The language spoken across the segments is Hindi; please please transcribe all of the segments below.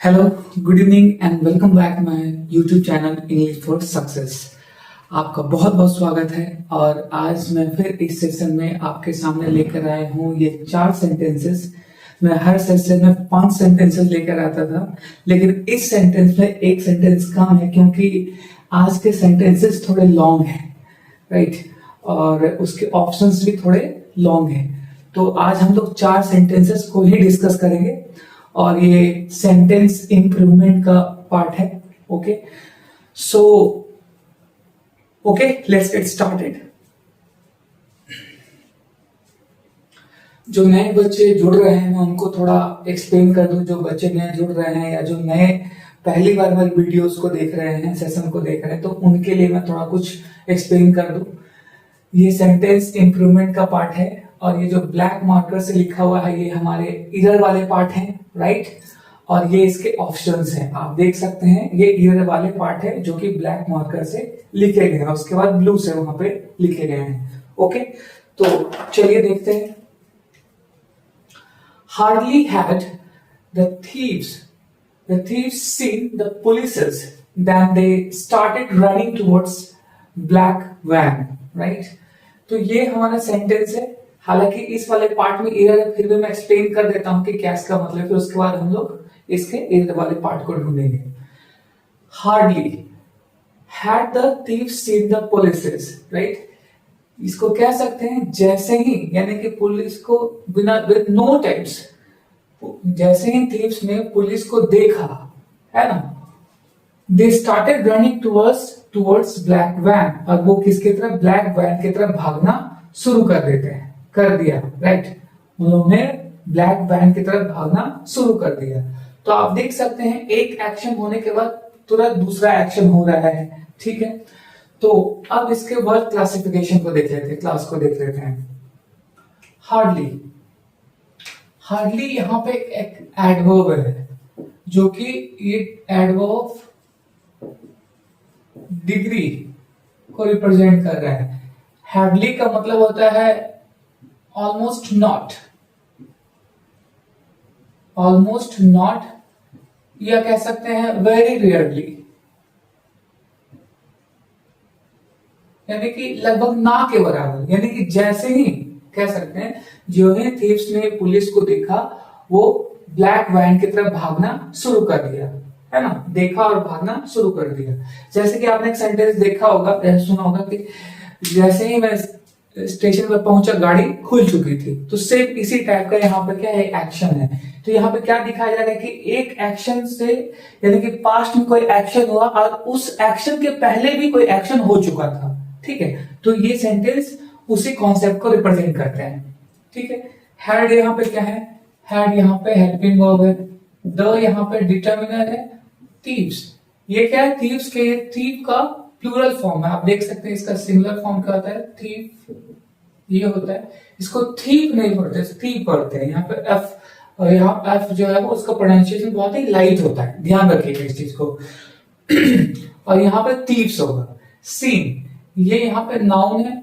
Hello, good evening and welcome back my YouTube channel English for success. आपका बहुत बहुत स्वागत है। और आज मैं फिर इस सेशन में आपके सामने लेकर आया हूँ ये 4 सेंटेंसेस। मैं हर सेशन में 5 सेंटेंसेस लेकर आता था, लेकिन इस सेंटेंस में एक सेंटेंस कम है क्योंकि आज के सेंटेंसेस थोड़े लॉन्ग हैं, राइट? और उसके ऑप्शंस भी थोड़े लॉन्ग हैं। तो आज हम लोग 4 सेंटेंसेस को ही डिस्कस करेंगे और ये सेंटेंस इंप्रूवमेंट का पार्ट है। Okay, so okay, let's get started. जो नए बच्चे जुड़ रहे हैं मैं उनको थोड़ा एक्सप्लेन कर दूं। जो बच्चे नए जुड़ रहे हैं या जो नए पहली बार मेरे वीडियोस को देख रहे हैं, सेशन को देख रहे हैं, तो उनके लिए मैं थोड़ा कुछ एक्सप्लेन कर दूं। ये सेंटेंस इंप्रूवमेंट का पार्ट है और ये जो ब्लैक मार्कर से लिखा हुआ है ये हमारे इरर वाले पार्ट हैं, राइट? और ये इसके ऑप्शंस हैं, आप देख सकते हैं। ये इरर वाले पार्ट है जो कि ब्लैक मार्कर से लिखे गए हैं, उसके बाद ब्लू से वहां पे लिखे गए हैं। ओके, तो चलिए देखते हैं। Hardly had the thieves seen the polices than they started running towards black van, right? तो ये हमारा सेंटेंस है। हालांकि इस वाले पार्ट में एरर है, फिर भी मैं एक्सप्लेन कर देता हूं कि क्या इसका मतलब, फिर उसके बाद हम लोग इसके एरर वाले पार्ट को ढूंढेंगे। Hardly had the thieves seen the polices, right? इसको कह सकते हैं जैसे ही, यानी कि पुलिस को बिना विद नो टाइम्स, जैसे ही थीव्स ने पुलिस को देखा, है ना, they started running towards black van. और वो किसकी तरफ? ब्लैक वैन की तरफ भागना शुरू कर दिया, राइट? उन्होंने ब्लैक वैन की तरफ भागना शुरू कर दिया। तो आप देख सकते हैं एक एक्शन होने के बाद तुरंत दूसरा एक्शन हो रहा है, ठीक है? तो अब इसके वर्ड क्लासिफिकेशन को देख लेते हैं, क्लास को देख लेते हैं। हार्डली यहां पे एक एडवर्ब है जो कि ये एडवर्ब डिग्री को रिप्रेजेंट कर रहा है। हार्डली का मतलब होता है ऑलमोस्ट नॉट, या कह सकते हैं वेरी रेयरली, यानी कि लगभग ना के बराबर। यानी कि जैसे ही कह सकते हैं, जो ही थीव्स ने पुलिस को देखा वो ब्लैक वैन की तरफ भागना शुरू कर दिया, है ना? देखा और भागना शुरू कर दिया। जैसे कि आपने एक सेंटेंस देखा होगा, सुना होगा कि जैसे ही मैं स्टेशन पर पहुंचा गाड़ी खुल चुकी थी। तो सिर्फ इसी टाइप का यहाँ पे क्या है, एक्शन है। तो यहाँ पे क्या दिखाया जा रहा है कि एक एक्शन से, यानी कि पास्ट में कोई एक्शन हुआ और उस एक्शन के पहले भी कोई एक्शन हो चुका था, ठीक है? तो ये सेंटेंस उसी कॉन्सेप्ट को रिप्रेजेंट करते हैं, ठीक है? हैड यहाँ पे क्या है? हैड यहाँ पे हेल्पिंग वर्ब है, द यहाँ पे डिटर्मिनर है, थीव्स ये क्या है? थीव्स के थीव का प्लूरल फॉर्म है। आप देख सकते हैं इसका सिंगुलर फॉर्म क्या होता है? थीव ये होता है। इसको थीव नहीं पढ़ते, थीव पढ़ते हैं। यहाँ पे एफ, और यहाँ एफ जो है वो उसका प्रोनाउंसिएशन बहुत ही लाइट होता है, ध्यान रखिएगा इस चीज को। और यहाँ पे थीव्स होगा। सीन ये यहाँ पे नाउन है,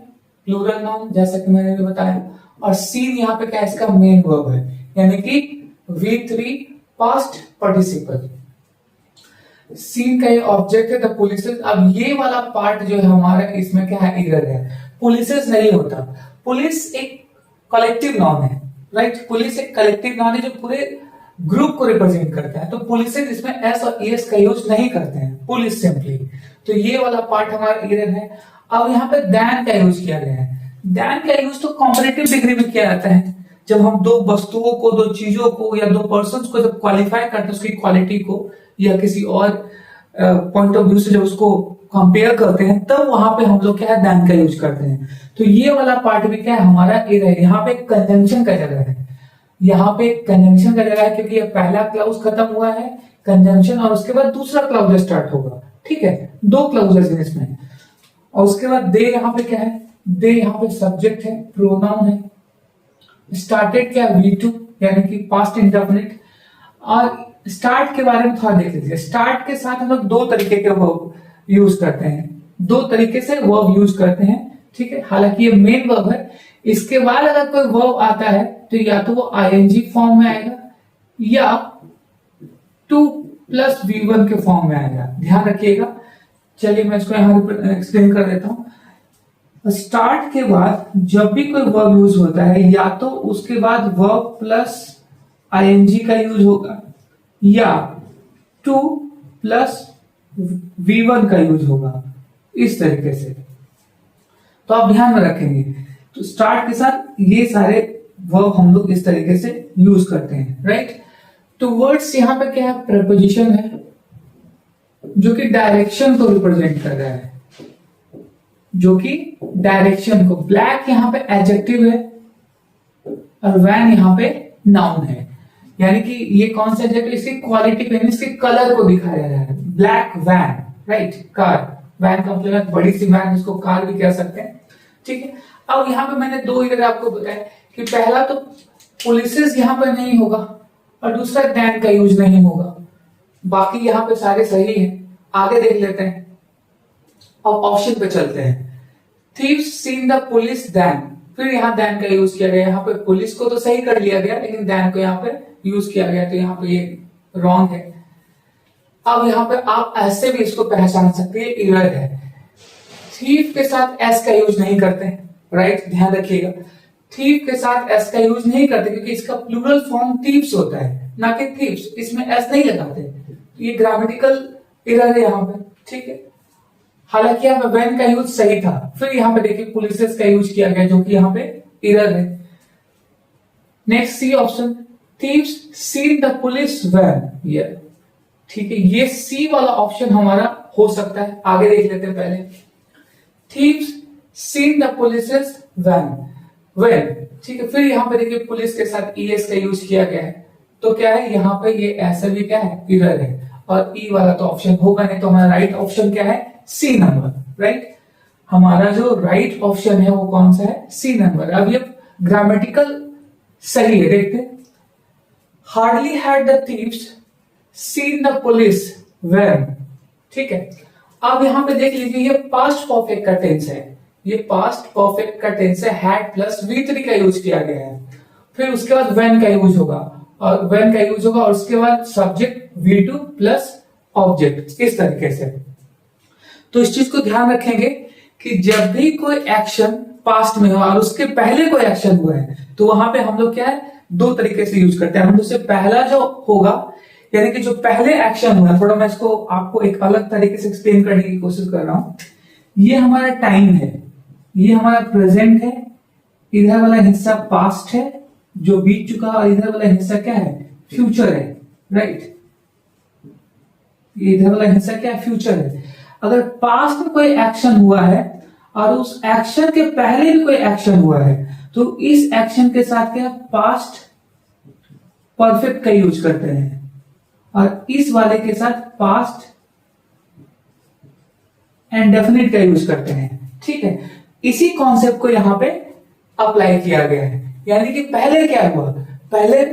प्लूरल नाउन, जैसा कि मैंने भी बताया। और सीन यहाँ पे क्या है? इसका मेन वर्ब है, यानी कि V3 पास्ट पार्टिसिपल। सीन का ये ऑब्जेक्ट है द पुलिसेस। अब ये वाला पार्ट जो है हमारा, इसमें क्या है? इरर है। पुलिसेस नहीं होता। पुलिस एक कलेक्टिव नाउन है, राइट? पुलिस एक कलेक्टिव नाउन है जो पूरे ग्रुप को रिप्रेजेंट करता है। तो पुलिसेस इसमें एस और एस का यूज नहीं करते हैं, पुलिस सिंपली। तो ये वाला पार्ट हमारा इरर है। अब यहाँ पे दैन का यूज किया गया है। दैन का यूज तो कॉम्परेटिव डिग्री में किया जाता है, जब हम दो वस्तुओं को, दो चीजों को या दो पर्सन्स को जब क्वालिफाई करते हैं, उसकी क्वालिटी को या किसी और पॉइंट ऑफ व्यू से जब उसको कंपेयर करते हैं, तब वहां पे हम लोग क्या है? दैन का यूज करते हैं। तो ये वाला पार्ट भी क्या है? हमारा इरर है। यहाँ पे कंजंक्शन का जगह है, यहाँ पे कंजंक्शन का जगह है क्योंकि ये पहला क्लाउज खत्म हुआ है, कंजंक्शन, और उसके बाद दूसरा क्लाउज स्टार्ट होगा, ठीक है? 2 क्लाउजेस हैं इसमें। और उसके बाद दे यहाँ पे क्या है? दे यहाँ पे सब्जेक्ट है, प्रोनाउन है। स्टार्टेड क्या है? V2, यानी कि पास्ट इंडेफिनिट। और स्टार्ट के बारे में थोड़ा देख लीजिए। स्टार्ट के साथ हम लोग 2 तरीके के वर्ब यूज करते हैं, 2 तरीके से वर्ब यूज करते हैं, ठीक है? हालांकि ये मेन वर्ब है। इसके बाद अगर कोई वर्ब आता है तो या तो वो ING फॉर्म में आएगा या 2 प्लस V1 के फॉर्म में आएगा, ध्यान रखिएगा। चलिए मैं इसको यहाँ पर एक्सप्लेन कर देता हूं। स्टार्ट के बाद जब भी कोई वर्ब यूज होता है, या तो उसके बाद वर्ब प्लस आईएनजी का यूज होगा, या 2 प्लस V1 का यूज होगा, इस तरीके से। तो आप ध्यान में रखेंगे, तो स्टार्ट के साथ ये सारे वर्ब हम लोग इस तरीके से यूज करते हैं, राइट। तो वर्ड्स यहाँ पे क्या है, प्रपोजिशन है जो कि डायरेक्शन को रिप्रेजेंट कर रहा है, जो कि डायरेक्शन को। ब्लैक यहाँ पे एडजेक्टिव है और वैन यहाँ पे नाउन है, यानी कि ये कौन सा एडजेक्टिव, इसकी क्वालिटी को, इसके कलर को दिखाया जा रहा है। Black van, right, car. Van का मतलब बड़ी सी वैन, जिसको कार भी कह सकते हैं, ठीक है। अब यहाँ पे मैंने दो इधर आपको बताया कि पहला तो पुलिसेस यहाँ पे नहीं होगा और दूसरा दैन का यूज नहीं होगा, बाकी यहाँ पे सारे सही हैं। आगे देख लेते हैं, अब ऑप्शन पे चलते हैं। Thieves seen the police then, फिर यहाँ दैन का यूज किया गया। यहाँ पे पुलिस को तो सही कर लिया गया, लेकिन दैन को यहाँ पे यूज किया गया, तो यहाँ पे ये रॉन्ग है। अब यहाँ पे आप ऐसे भी इसको पहचान सकते हैं, एरर है। थीव के साथ एस का यूज नहीं करते, राइट, ध्यान रखिएगा। थीव के साथ एस का यूज नहीं करते क्योंकि इसका प्लूरल फॉर्म थीव्स होता है, ना कि थीव्स। इसमें एस नहीं लगाते, तो ये ग्रामेटिकल एरर है यहाँ पे, ठीक है। हालांकि यहाँ पे वैन का यूज सही था। फिर यहाँ पे देखिए पुलिसेस का यूज किया गया, जो कि यहाँ पे एरर है। Next C option, thieves seen the police van, ये ठीक है, ये सी वाला ऑप्शन हमारा हो सकता है। आगे देख लेते हैं पहले। Thieves seen the police's van, van, ठीक है। फिर यहाँ पे देखिए पुलिस के साथ ईएस का यूज किया गया है, तो क्या है यहाँ पे ये ऐसा भी क्या है, एरर है। और ई वाला तो ऑप्शन होगा नहीं, तो हमारा राइट ऑप्शन क्या है, सी नंबर, राइट। हमारा जो राइट ऑप्शन है वो कौन सा है, सी नंबर। अब ये ग्रामेटिकल सही है, देखते। Hardly had the thieves seen the police when, ठीक है। अब यहां पे देख लीजिए, ये पास्ट परफेक्ट का टेंस है, ये पास्ट परफेक्ट का टेंस है। हैड प्लस V3 का यूज किया गया है, फिर उसके बाद व्हेन का यूज होगा, और व्हेन का यूज होगा, और उसके बाद सब्जेक्ट V2 प्लस ऑब्जेक्ट, इस तरीके से। तो इस चीज को ध्यान रखेंगे कि जब भी कोई एक्शन पास्ट में हो और उसके पहले कोई एक्शन हुआ है, तो वहां पे हम लोग क्या है, दो तरीके से यूज करते हैं। हम उससे पहला जो होगा, यानी कि जो पहले एक्शन हुआ, थोड़ा मैं इसको आपको एक अलग तरीके से एक्सप्लेन करने की कोशिश कर रहा हूं। ये हमारा टाइम है, ये हमारा प्रेजेंट है, इधर वाला हिस्सा पास्ट है जो बीत चुका, और इधर वाला हिस्सा क्या है, फ्यूचर है, राइट। इधर वाला हिस्सा क्या है, फ्यूचर है। अगर पास्ट में कोई एक्शन हुआ है और उस एक्शन के पहले भी कोई एक्शन हुआ है, तो इस एक्शन के साथ क्या, पास्ट परफेक्ट का यूज करते हैं, और इस वाले के साथ पास्ट इंडेफिनिट का यूज करते हैं, ठीक है। इसी कॉन्सेप्ट को यहां पे अप्लाई किया गया है। यानी कि पहले क्या हुआ, पहले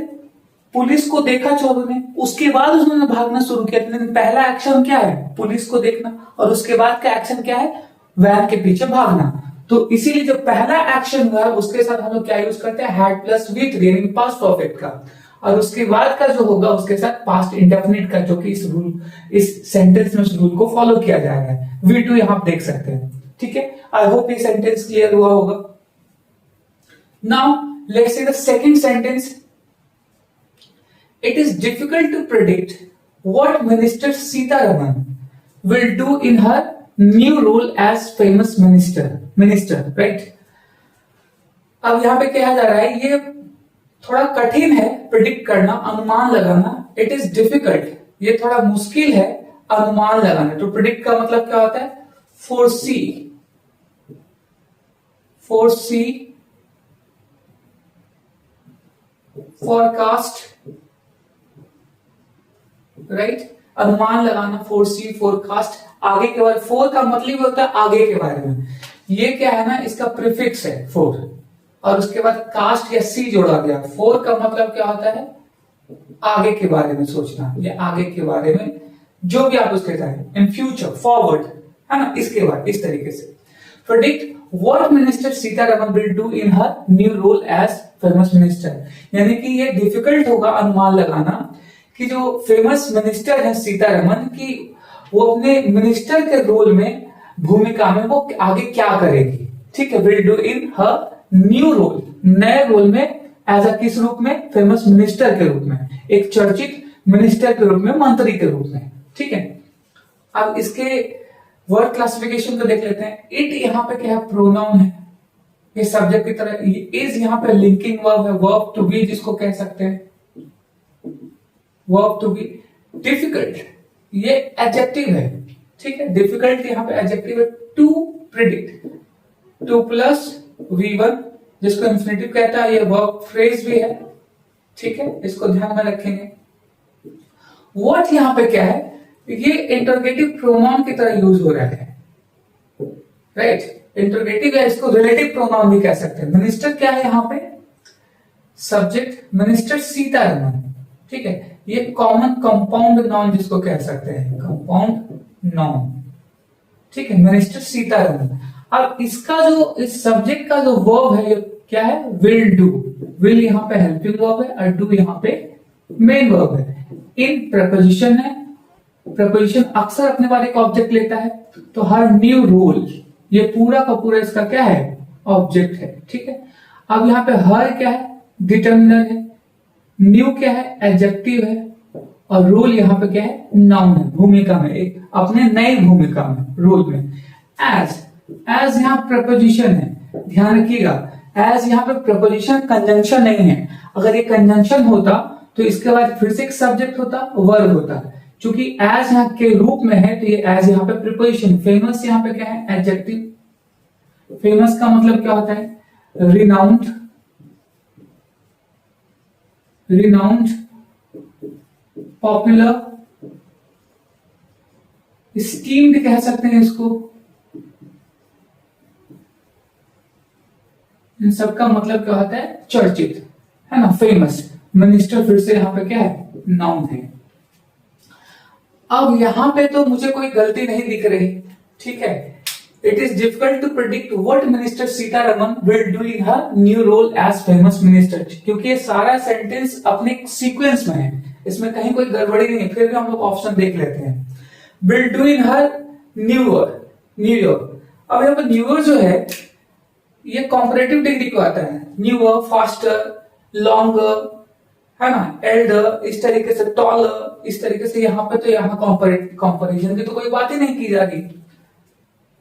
पुलिस को देखा चोरों ने, उसके बाद उन्होंने भागना शुरू किया। लेकिन पहला एक्शन क्या है, पुलिस को देखना, और उसके बाद का एक्शन क्या है, वैन के पीछे भागना। तो इसीलिए जो पहला एक्शन हुआ है उसके साथ हम लोग क्या यूज करते हैं, हैड प्लस V3, यानी पास्ट परफेक्ट का, और उसके बाद का जो होगा उसके साथ पास्ट इंडेफिनिट का, जो कि इस रूल, इस सेंटेंस में उस रूल को फॉलो किया जाएगा। V2 यहां आप देख सकते हैं, ठीक है। आई होप ये सेंटेंस क्लियर हुआ होगा। Now let's see the second sentence. It is difficult to predict what Minister Sitaraman will do in her new role as famous minister, right? अब यहां पे कहा जा रहा है, ये थोड़ा कठिन है प्रिडिक्ट करना, अनुमान लगाना। It is difficult, ये थोड़ा मुश्किल है अनुमान लगाना। तो प्रिडिक्ट का मतलब क्या होता है, foresee, forecast, राइट, अनुमान लगाना, फोरसी, फोरकास्ट। आगे के बारे, फोर का मतलब होता है आगे के बारे में। ये क्या है ना, इसका प्रीफिक्स है फोर, और उसके बाद कास्ट या सी जोड़ा गया। फोर का मतलब क्या होता है, आगे के बारे में सोचना, या आगे के बारे में जो भी आप उसके चाहें, इन फ्यूचर, फॉरवर्ड, है ना, इसके बाद इस तरीके से। Predict what minister Sitharaman will do in her new role as famous minister, यानी कि ये डिफिकल्ट होगा अनुमान लगाना कि जो फेमस मिनिस्टर है सीतारमन की वो अपने मिनिस्टर के रोल में भूमिका में वो आगे क्या करेगी, ठीक है, will do in her new role, नए रोल में एज अ किस रूप में, फेमस मिनिस्टर के रूप में, एक चर्चित मिनिस्टर के रूप में, मंत्री के रूप में, ठीक है। अब इसके वर्ड क्लासिफिकेशन को देख लेते हैं। इट यहाँ पे क्या है, प्रोनाउन है, ये सब्जेक्ट की तरह, इज यहाँ पे लिंकिंग वर्ब है, वर्ब टू बी जिसको कह सकते हैं, वर्ब टू बी। डिफिकल्ट ये एडजेक्टिव है, ठीक है, डिफिकल्ट यहाँ पे एडजेक्टिव है। To predict, two plus V1 जिसको इंफिनिटिव कहता है, ये वर्ब फ्रेज भी है, ठीक है, इसको ध्यान में रखेंगे। व्हाट यहाँ पे क्या है, ये इंटरोगेटिव प्रोनाउन की तरह यूज हो रहा है, राइट, इंटरोगेटिव है, इसको रिलेटिव प्रोनाउन भी कह सकते हैं। मिनिस्टर क्या है यहाँ पे, सब्जेक्ट, मिनिस्टर सीतारमन, ठीक है, ये कॉमन कंपाउंड नाउन जिसको कह सकते हैं, कंपाउंड नाउन, ठीक है, मिनिस्टर सीतारमन। अब इसका जो, इस सब्जेक्ट का जो वर्ब है ये क्या है, विल डू, विल यहाँ पे हेल्पिंग वर्ब है और डू यहाँ पे मेन वर्ब है। इन प्रपोजिशन है, प्रपोजिशन अक्सर अपने बारे एक ऑब्जेक्ट लेता है, तो हर न्यू रोल, ये पूरा का पूरा इसका क्या है, ऑब्जेक्ट है, ठीक है। अब यहाँ पे हर क्या है, डिटर्मिनर है, न्यू क्या है, एडजेक्टिव है, और रोल यहाँ पे क्या है, नाउन है, भूमिका में, एक अपने नई भूमिका में, रोल में। एज, एज यहाँ प्रपोजिशन है, ध्यान रखिएगा, एज यहाँ पे प्रपोजिशन कंजंक्शन नहीं है, अगर ये कंजंक्शन होता तो इसके बाद फिर से एक सब्जेक्ट होता, वर्ब होता, क्योंकि एज यहाँ के रूप में है तो ये एज यहाँ पे प्रीपोजिशन। फेमस यहाँ पे क्या है, एडजेक्टिव, फेमस का मतलब क्या होता है, रिनाउंड, रिनाउंड, पॉपुलर, स्टीम्ड कह सकते हैं इसको, इन सबका मतलब क्या होता है, चर्चित, है ना, फेमस। मिनिस्टर फिर से यहाँ पे क्या है, नाउन है। अब यहां पे तो मुझे कोई गलती नहीं दिख रही, ठीक है। It is difficult to predict what minister Sitharaman will do in her new role as famous minister, क्योंकि ये सारा सेंटेंस अपने सीक्वेंस में है, इसमें कहीं कोई गड़बड़ी नहीं है। फिर भी हम लोग ऑप्शन देख लेते हैं। Will do in her new year, अब यहाँ पे न्यू ईयर जो है ये कॉम्परेटिव डिग्री को आता है, न्यूअर, फास्टर, लॉन्गर, है ना, एल्डर, इस तरीके से टॉलर, इस तरीके से यहाँ पे तो यहाँ कंपैरिजन की तो कोई बात ही नहीं की जा रही।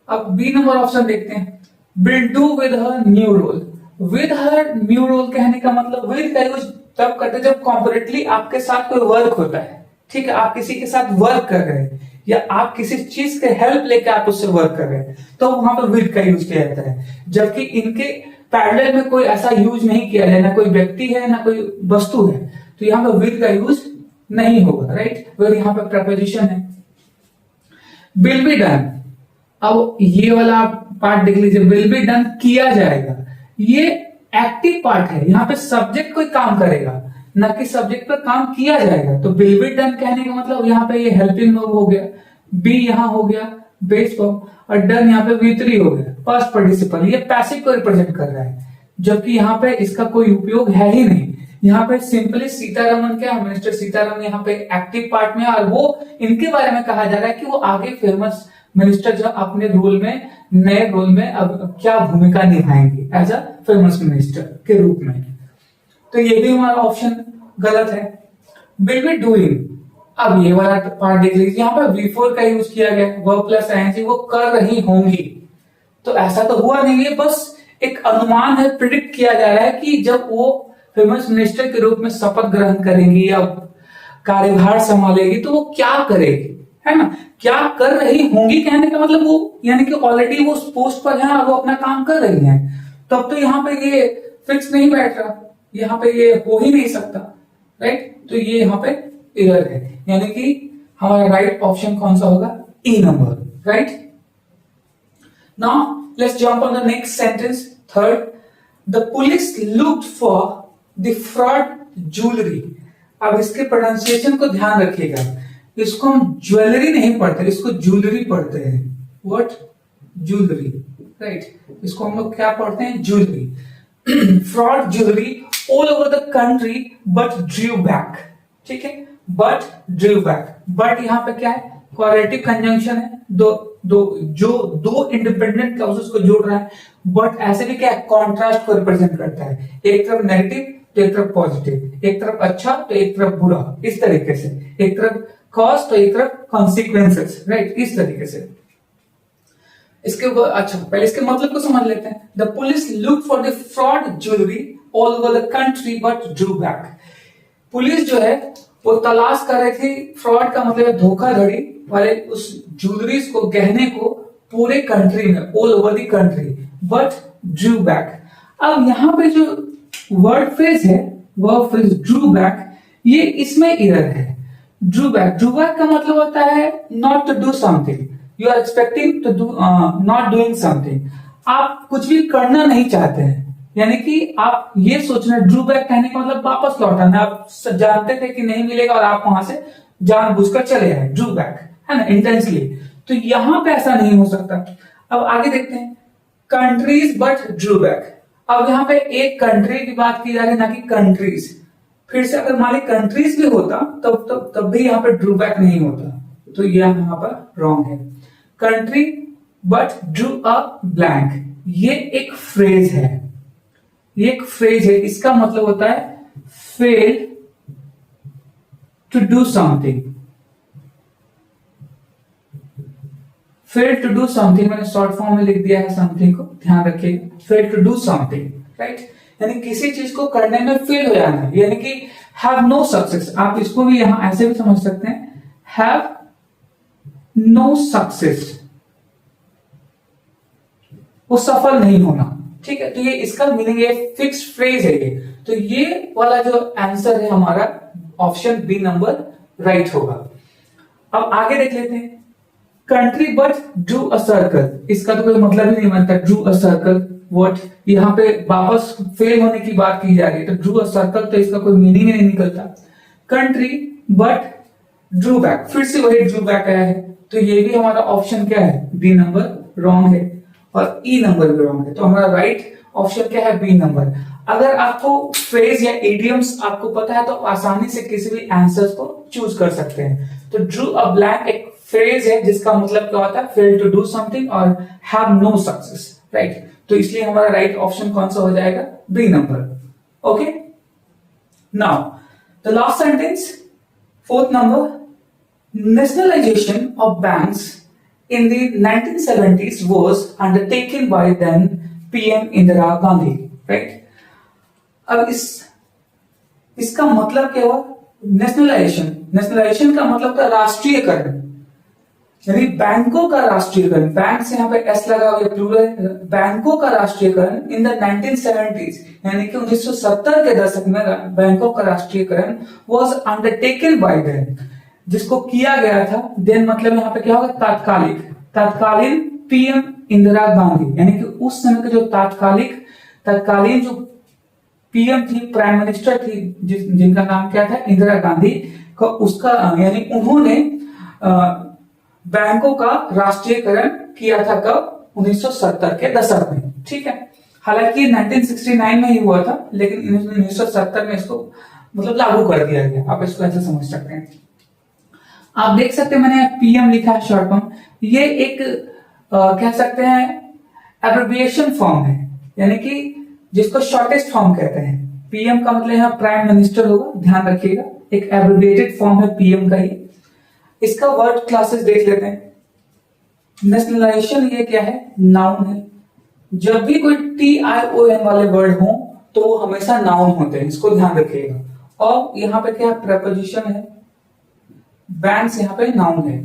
अब बी नंबर ऑप्शन देखते हैं, will do with her new role. With her new role कहने का मतलब विद का यूज तब करते हैं जब कॉम्परेटली आपके साथ कोई वर्क होता है, ठीक है, आप किसी के साथ वर्क कर रहे हैं या आप किसी चीज के हेल्प लेके आप उससे वर्क कर रहे हैं, तो वहां पर विद का यूज किया जाता है। जबकि इनके पैरेलल में कोई ऐसा यूज नहीं किया जाए, ना कोई व्यक्ति है ना कोई वस्तु है, तो यहाँ पे विद का यूज नहीं होगा, राइट। फिर यहाँ पे प्रपोजिशन है, विल बी डन। अब ये वाला पार्ट देख लीजिए, विल बी डन, किया जाएगा, ये एक्टिव पार्ट है, यहाँ पे सब्जेक्ट कोई काम करेगा, ना कि सब्जेक्ट पर काम किया जाएगा। तो विल बी डन कहने का मतलब यहाँ पे ये हेल्पिंग वर्ब हो गया, बी यहाँ हो गया बेस वर्ब, और डन यहाँ पे V3 हो गया पास्ट पार्टिसिपल, ये पैसिव को रिप्रेजेंट कर रहा है, जबकि यहाँ पे इसका कोई उपयोग है ही नहीं। यहाँ पे सिंपली सीतारमन क्या, मिनिस्टर सीतारमन यहाँ पे एक्टिव पार्ट में, और वो इनके बारे में कहा जा रहा है कि वो आगे फेमस मिनिस्टर जो अपने रोल में, नए रोल में अब क्या भूमिका निभाएंगे एज अ फेमस मिनिस्टर के रूप में। तो ये भी हमारा ऑप्शन गलत है। विल बी डूइंग, अब ये वाला पार्ट देख लीजिए, यहाँ पर V4 का यूज किया गया, वर्ब प्लस आईएनजी, वो कर रही होंगी, तो ऐसा तो हुआ नहीं है, बस एक अनुमान है, प्रिडिक्ट किया जा रहा है कि जब वो फेमस मिनिस्टर के रूप में शपथ ग्रहण करेंगी या कार्यभार संभालेगी तो वो क्या करेगी, है ना, क्या कर रही होंगी कहने का मतलब वो, यानी कि ऑलरेडी वो पोस्ट पर है और वो अपना काम कर रही हैं, तब तो यहाँ पे ये फिक्स नहीं बैठ रहा, यहाँ पे ये हो ही नहीं सकता, राइट। तो ये यहाँ पे एरर है, यानी कि हमारा राइट ऑप्शन कौन सा होगा, E number, right. Now let's jump on the next sentence, third. The police looked for the fraud jewellery. अब इसके प्रोनाउंसिएशन को ध्यान रखिएगा, इसको हम ज्वेलरी नहीं पढ़ते, इसको ज्वेलरी पढ़ते हैं। व्हाट, ज्वेलरी, राइट, इसको हम लोग क्या पढ़ते हैं, jewellery. Fraud jewellery all over the country but Drew back, ठीक है, बट ड्रू बैक। बट यहाँ पे क्या है, कोरिलेटिव कंजंक्शन है, दो इंडिपेंडेंट क्लॉजेस को जोड़ रहा है। बट ऐसे भी क्या है, कॉन्ट्रास्ट को रिप्रेजेंट करता है, एक तरफ नेगेटिव तो एक तरफ पॉजिटिव, एक तरफ अच्छा तो एक तरफ बुरा, इस तरीके से, एक तरफ कॉज तो एक तरफ कॉन्सिक्वेंसेस, राइट, इस तरीके से। इसके अच्छा पहले इसके मतलब को समझ लेते हैं। The police look for the fraud jewellery all over the country but Drew back. Police जो है वो तलाश कर रही थी, फ्रॉड का मतलब है धोखाधड़ी वाले उस ज्वेलरीज को, गहने को पूरे कंट्री में, all over the country, but Drew back. अब यहाँ पे जो वर्ड फ्रेज है, वर्ब फ्रेज ड्रू बैक, ये इसमें एरर है। ड्रू बैक का मतलब होता है not to do something, you are expecting to do, not doing something. आप कुछ भी करना नहीं चाहते हैं, यानी कि आप ये सोच रहे हैं, ड्रू बैक कहने का मतलब वापस लौटाना। आप जानते थे कि नहीं मिलेगा और आप वहां से जानबूझकर चले आए, ड्रू बैक, है ना, इंटेंसली। तो यहां पे ऐसा नहीं हो सकता। अब आगे देखते हैं, कंट्रीज बट ड्रू बैक। अब यहाँ पे एक कंट्री की बात की जा रही है, ना कि कंट्रीज। फिर से अगर मान ली कंट्रीज भी होता तब भी यहाँ पे ड्रू बैक नहीं होता, तो यह यहाँ पर रॉन्ग है। Country but Drew a blank, ये एक फ्रेज है, ये एक फ्रेज है। इसका मतलब होता है fail to do something. Fail to do something मैंने शॉर्ट फॉर्म में लिख दिया है, समथिंग को ध्यान रखिएगा। Fail to do something, right, यानी किसी चीज को करने में फेल हो जाना, यानी कि हैव नो सक्सेस। आप इसको भी यहां ऐसे भी समझ सकते हैं, हैव नो सक्सेस, वो सफल नहीं होना, ठीक है। तो ये इसका मीनिंग है, फिक्स्ड फ्रेज है ये। तो ये वाला जो आंसर है हमारा ऑप्शन बी नंबर राइट होगा। अब आगे देख लेते हैं, country but drew a circle, इसका तो कोई मतलब ही नहीं बनता। ड्रू अ सर्कल व्हाट, यहाँ पे वापस फेल होने की बात की जा रही है, तो ड्रू अ सर्कल तो इसका कोई मीनिंग ही नहीं निकलता। कंट्री बट ड्रू बैक, फिर से वही ड्रू बैक आया है, तो ये भी हमारा ऑप्शन क्या है, बी नंबर रॉन्ग है, और ई नंबर भी रॉन्ग है। तो हमारा राइट ऑप्शन क्या है, बी नंबर। अगर आपको फ्रेज या इडियम्स आपको पता है तो आसानी से किसी भी आंसर्स को चूज कर सकते हैं। तो ड्रू अ ब्लैंक एक फ्रेज है जिसका मतलब क्या होता है, फेल टू डू समथिंग और हैव नो सक्सेस, राइट। तो इसलिए हमारा राइट ऑप्शन कौन सा हो जाएगा, B number. Okay, now the last sentence, fourth number, nationalization of banks in the 1970s was undertaken by then PM Indira Gandhi, right? अब इसका मतलब क्या हुआ, नेशनलाइजेशन का मतलब था राष्ट्रीयकरण, यानी बैंकों का राष्ट्रीयकरण। बैंक से यहाँ पे एस लगा हुआ प्लूरल, बैंकों का राष्ट्रीयकरण इन द 1970s, यानी कि 1970 के दशक में बैंकों का राष्ट्रीयकरण वाज अंडरटेकन बाय देन, जिसको किया गया था। देन मतलब यहाँ पे क्या होगा, तत्कालीन पीएम इंदिरा गांधी, यानी कि उस समय के जो तत्कालीन जो पीएम थी, प्राइम मिनिस्टर थी, जिनका नाम क्या था, इंदिरा गांधी का, उसका यानी उन्होंने बैंकों का राष्ट्रीयकरण किया था कब, 1970 के दशक में, ठीक है। हालांकि 1969 में ही हुआ था, लेकिन 1970 में इसको मतलब लागू कर दिया गया। आप इसको ऐसे समझ सकते हैं। आप देख सकते हैं मैंने पीएम लिखा है शॉर्ट फॉर्म, ये एक कह सकते हैं एब्रिविएशन फॉर्म है, यानी कि जिसको शॉर्टेस्ट फॉर्म कहते हैं। पीएम का मतलब यहाँ प्राइम मिनिस्टर होगा, ध्यान रखिएगा, एक एब्रिविएटेड फॉर्म है पीएम का ही। इसका वर्ड क्लासेस देख लेते हैं। नेशनलाइजेशन ये क्या है, नाउन है। जब भी कोई TION वाले वर्ड हो तो वो हमेशा नाउन होते हैं, इसको ध्यान रखिएगा। और यहाँ पे क्या प्रेपोजिशन है, बैंक्स यहाँ पे नाउन है।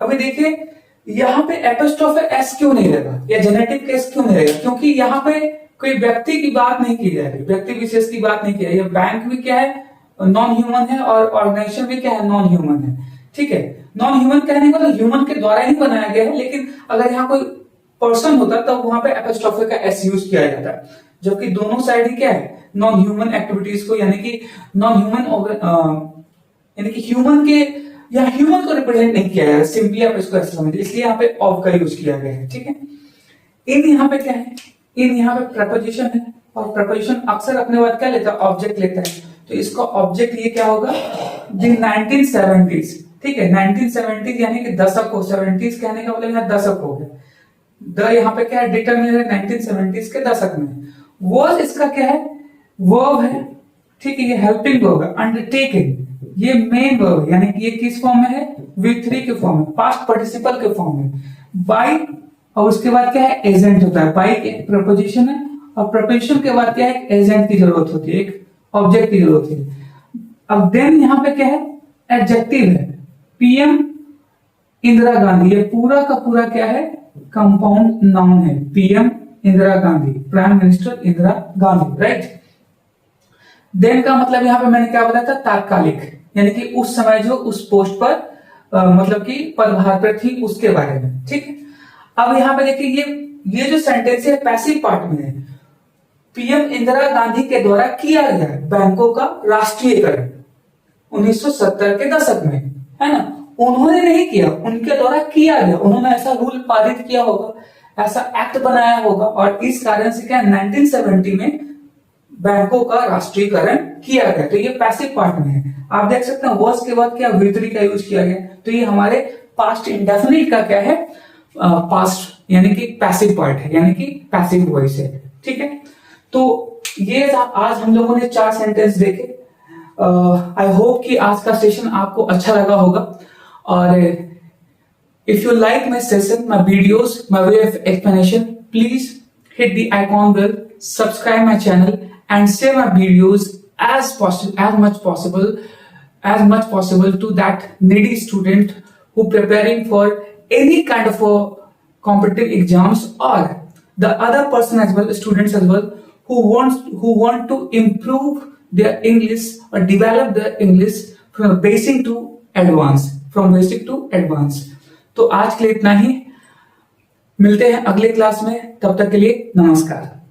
अभी देखिए यहाँ पे एपोस्ट्रोफ एस क्यों नहीं लगा, या जेनेटिव केस क्यों नहीं लगा, क्योंकि यहाँ पे कोई व्यक्ति की बात नहीं की जा रही, व्यक्ति विशेष की बात नहीं की जा रही। बैंक भी क्या है, नॉन ह्यूमन है, और ऑर्गेनाइजेशन भी क्या है, नॉन ह्यूमन है, ठीक है। नॉन ह्यूमन कहने का मतलब ह्यूमन के द्वारा ही बनाया गया है, लेकिन अगर यहाँ कोई पर्सन होता तब वहां पे एपोस्ट्रोफ का एस यूज किया जाता है। जबकि दोनों साइड ही क्या है, नॉन ह्यूमन एक्टिविटीज को, यानी कि नॉन ह्यूमन यानी कि ह्यूमन के या ह्यूमन को रिप्रेजेंट नहीं किया है, सिंपली आप इसको ऐसे समझिए, इसलिए यहाँ पे ऑफ का यूज किया गया है, ठीक है। इन यहाँ पे क्या है, इन यहाँ पे प्रपोजिशन है, और प्रपोजिशन अक्सर अपने बाद क्या लेता है, ऑब्जेक्ट लेता है। तो इसका ऑब्जेक्ट ये क्या होगा, द 1970s, ठीक है, 1970s यानी कि दशक हो, 70s कहने का मतलब यहाँ दशक हो गया, द यहाँ पे क्या है, डिटरमिनर है 1970s के दशक में। वॉज इसका क्या है, वर्ब है, ठीक है, ये हेल्पिंग वर्ब है। अंडरटेकिंग ये मेन वर्ब है, यानी कि ये किस फॉर्म में है, V3 के फॉर्म में, पास्ट पार्टिसिपल के फॉर्म में। बाय और उसके बाद क्या है, एजेंट होता है, बाय एक प्रपोजिशन है और प्रपोजिशन के बाद क्या है, एक एजेंट की जरूरत होती है, एक ऑब्जेक्ट की जरूरत है। अब देन यहाँ पे क्या है, एडजेक्टिव है, पीएम इंदिरा गांधी, ये पूरा का पूरा क्या है, कंपाउंड नाउन है, PM Indira Gandhi, prime minister Indira Gandhi, right. Then का मतलब यहाँ पे मैंने क्या बताया था, तात्कालिक, यानी कि उस समय जो उस पोस्ट पर मतलब कि पदभार पर थी उसके बारे में, ठीक है। अब यहाँ पे देखिए ये जो सेंटेंस है पैसिव पार्ट में है, पीएम इंदिरा गांधी के द्वारा किया गया बैंकों का राष्ट्रीयकरण 1970 के दशक में, है ना। उन्होंने नहीं किया, उनके द्वारा किया गया, उन्होंने ऐसा रूल पारित किया होगा, ऐसा एक्ट बनाया होगा, और इस कारण से क्या 1970 में बैंकों का राष्ट्रीयकरण किया गया। तो ये पैसिव पार्ट में है। आप देख सकते हैं वॉज के बाद क्या V3 का यूज किया गया, तो ये हमारे पास्ट इंडेफिनिट का क्या है, पास्ट यानी कि पैसिव पार्ट है, यानी कि पैसिव वॉइस है, ठीक है। तो ये आज हम लोगों ने 4 सेंटेंस देखे। आई होप कि आज का सेशन आपको अच्छा लगा होगा, और if you like my session, my videos, my way of explanation, please hit the icon bell, subscribe my channel, and share my videos as much possible to that needy student who preparing for any kind of a competitive exams, or the other person as well, students as well, who want to improve their English or develop their English from basic to advanced. तो आज के लिए इतना ही, मिलते हैं अगले क्लास में, तब तक के लिए नमस्कार।